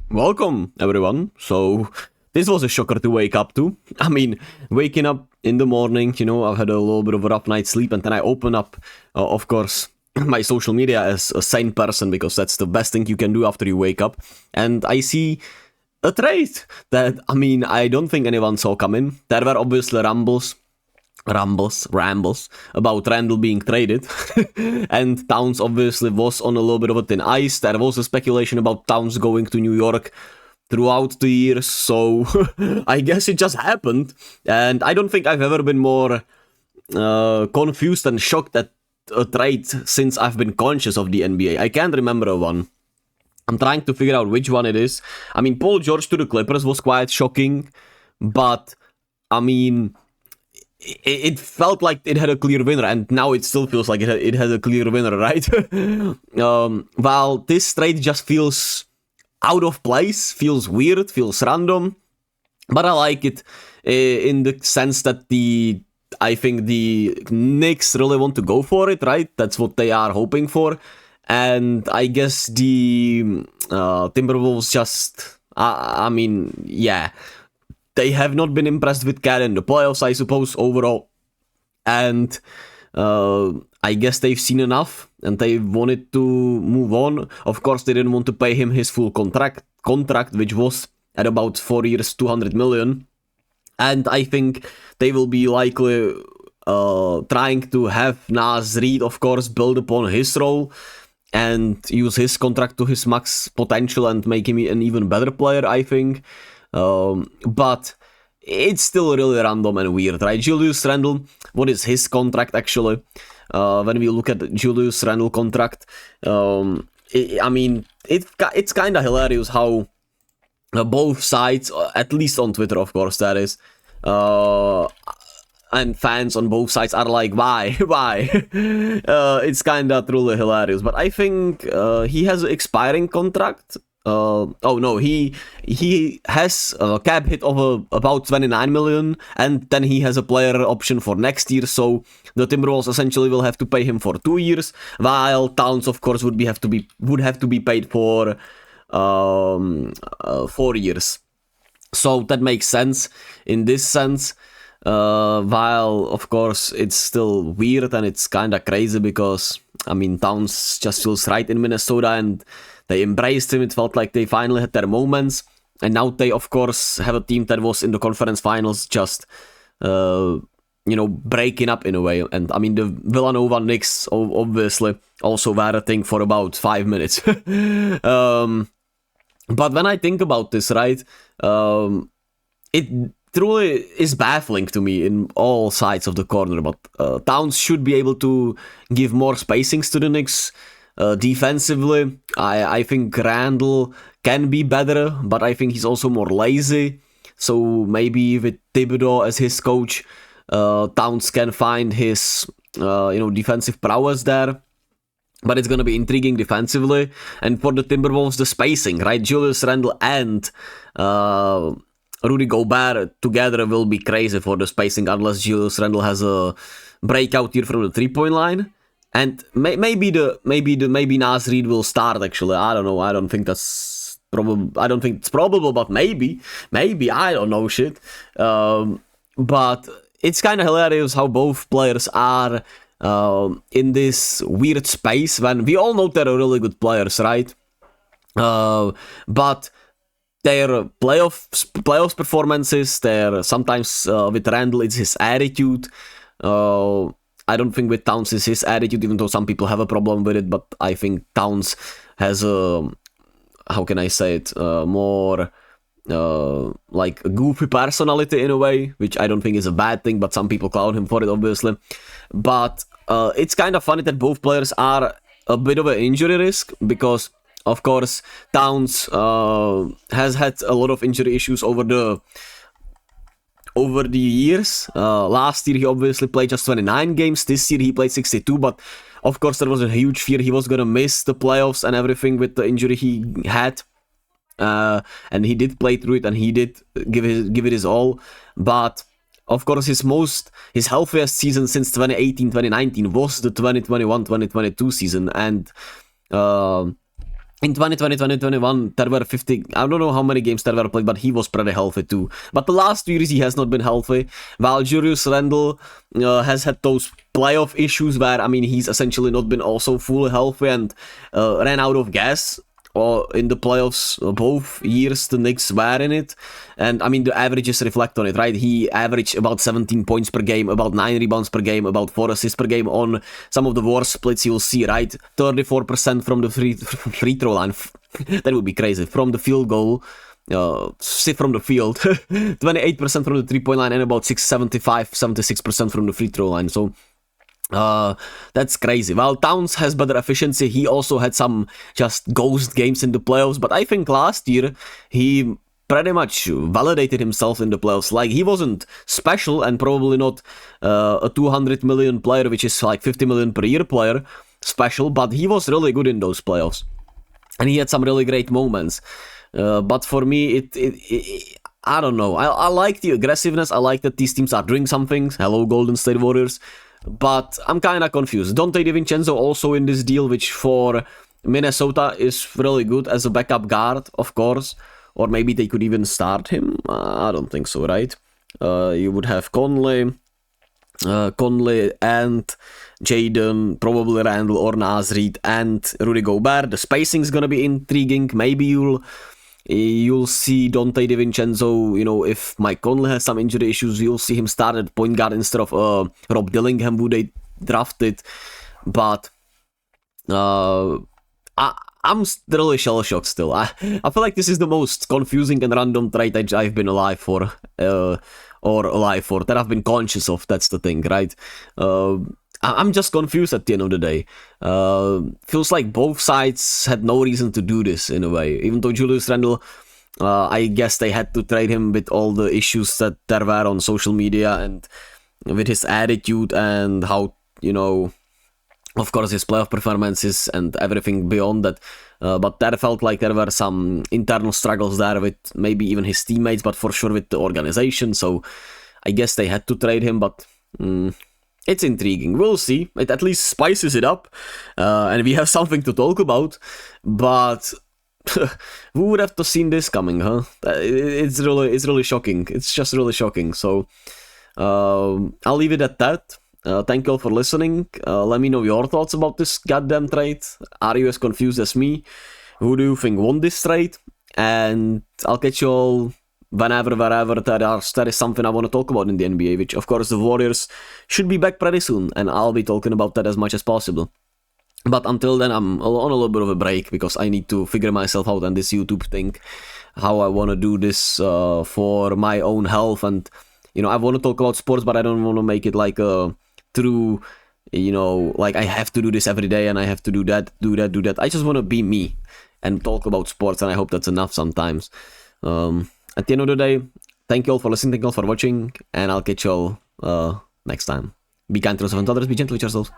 Welcome, everyone. So, this was a shocker to wake up to. I mean, waking up in the morning, I've had a little bit of a rough night's sleep, and then I open up, of course, my social media as a sane person, because that's the best thing you can do after you wake up. And I see a trade that, I don't think anyone saw coming. There were obviously rambles about Randle being traded. And Towns obviously was on a little bit of a thin ice. There was a speculation about Towns going to New York throughout the years, so I guess it just happened. And I don't think I've ever been more confused and shocked at a trade since I've been conscious of the NBA. I can't remember one. I'm trying to figure out which one it is. Paul George to the Clippers was quite shocking, but it felt like it had a clear winner, and now it still feels like it has a clear winner, right? While this trade just feels out of place, feels weird, feels random, but I like it in the sense that I think the Knicks really want to go for it, right? That's what they are hoping for, and I guess the Timberwolves just, yeah. They have not been impressed with Cat in the playoffs, I suppose, overall. And I guess they've seen enough, and they wanted to move on. Of course, they didn't want to pay him his full contract, which was at about 4 years, $200 million. And I think they will be likely trying to have Naz Reid, of course, build upon his role and use his contract to his max potential and make him an even better player, I think. But it's still really random and weird, right? Julius Randle, what is his contract actually? When we look at Julius Randle contract, it's kind of hilarious how both sides, at least on Twitter, of course, that is, and fans on both sides are like, why? It's kind of truly hilarious. But I think he has an expiring contract. He has a cap hit of about 29 million, and then he has a player option for next year, so the Timberwolves essentially will have to pay him for 2 years, while Towns, of course, would have to be paid for 4 years. So that makes sense in this sense, while, of course, it's still weird and it's kind of crazy because, Towns just feels right in Minnesota, and they embraced him. It felt like they finally had their moments. And now they, of course, have a team that was in the conference finals just, breaking up in a way. And, the Villanova Knicks, obviously, also were a thing for about 5 minutes. But when I think about this, right, it truly is baffling to me in all sides of the corner. But Towns should be able to give more spacings to the Knicks. Defensively, I think Randle can be better, but I think he's also more lazy. So maybe with Thibodeau as his coach, Towns can find his defensive prowess there. But it's going to be intriguing defensively. And for the Timberwolves, the spacing, right? Julius Randle and Rudy Gobert together will be crazy for the spacing, unless Julius Randle has a breakout here from the 3-point line. And maybe Naz Reid will start, actually. I don't know. I don't think it's probable, but maybe. I don't know shit. But it's kind of hilarious how both players are in this weird space when we all know they're really good players, right? But their playoffs performances, sometimes with Randle, it's his attitude. I don't think with Towns is his attitude, even though some people have a problem with it, but I think Towns has a, how can I say it, more like a goofy personality in a way, which I don't think is a bad thing, but some people clown him for it, obviously. But it's kind of funny that both players are a bit of an injury risk, because, of course, Towns has had a lot of injury issues over the years. Last year he obviously played just 29 games. This year he played 62, but of course there was a huge fear he was gonna miss the playoffs and everything with the injury he had. And he did play through it, and he did give it his all. But of course his healthiest season since 2018-2019 was the 2021-2022 season, and In 2020, 2021, there were 50, I don't know how many games there were played, but he was pretty healthy too. But the last 2 years he has not been healthy, while Julius Randle has had those playoff issues where, I mean, he's essentially not been also fully healthy and ran out of gas. Or in the playoffs, both years the Knicks were in it, and I mean the averages reflect on it, right? He averaged about 17 points per game, about 9 rebounds per game, about 4 assists per game on some of the worst splits you'll see, right? 34% from the free throw line, that would be crazy. From the field goal, from the field, 28% from the 3-point line, and about 76% from the free throw line. So that's crazy. While Towns has better efficiency, he also had some just ghost games in the playoffs, but I think last year he pretty much validated himself in the playoffs. Like, he wasn't special and probably not a 200 million player, which is like 50 million per year player special, but he was really good in those playoffs and he had some really great moments. But for me, I don't know. I like the aggressiveness. I like that these teams are doing some things. Hello, Golden State Warriors. But I'm kind of confused. Donte DiVincenzo also in this deal, which for Minnesota is really good as a backup guard, of course. Or maybe they could even start him. I don't think so, right? You would have Conley and Jaden, probably Randle or Naz Reid and Rudy Gobert. The spacing's gonna be intriguing. Maybe you'll see Donte DiVincenzo, you know, if Mike Conley has some injury issues, you'll see him start at point guard instead of Rob Dillingham, who they drafted. But I'm really shell-shocked still. I feel like this is the most confusing and random trade I've been alive for, that I've been conscious of, that's the thing, right? I'm just confused at the end of the day. Feels like both sides had no reason to do this in a way. Even though Julius Randle, I guess they had to trade him with all the issues that there were on social media and with his attitude and how, you know, of course his playoff performances and everything beyond that. But there felt like there were some internal struggles there with maybe even his teammates, but for sure with the organization. So I guess they had to trade him, but it's intriguing. We'll see. It at least spices it up, and we have something to talk about. But who would have to seen this coming, huh? It's really shocking. It's just really shocking. So I'll leave it at that. Thank you all for listening. Let me know your thoughts about this goddamn trade. Are you as confused as me? Who do you think won this trade? And I'll catch you all whenever, wherever there is something I want to talk about in the NBA, which of course the Warriors should be back pretty soon, and I'll be talking about that as much as possible. But until then, I'm on a little bit of a break because I need to figure myself out on this YouTube thing, how I want to do this for my own health. And, you know, I want to talk about sports, but I don't want to make it like a true, you know, like I have to do this every day and I have to do that. I just want to be me and talk about sports, and I hope that's enough sometimes. At the end of the day, thank you all for listening, thank you all for watching, and I'll catch you all next time. Be kind to yourself and others, be gentle with yourselves.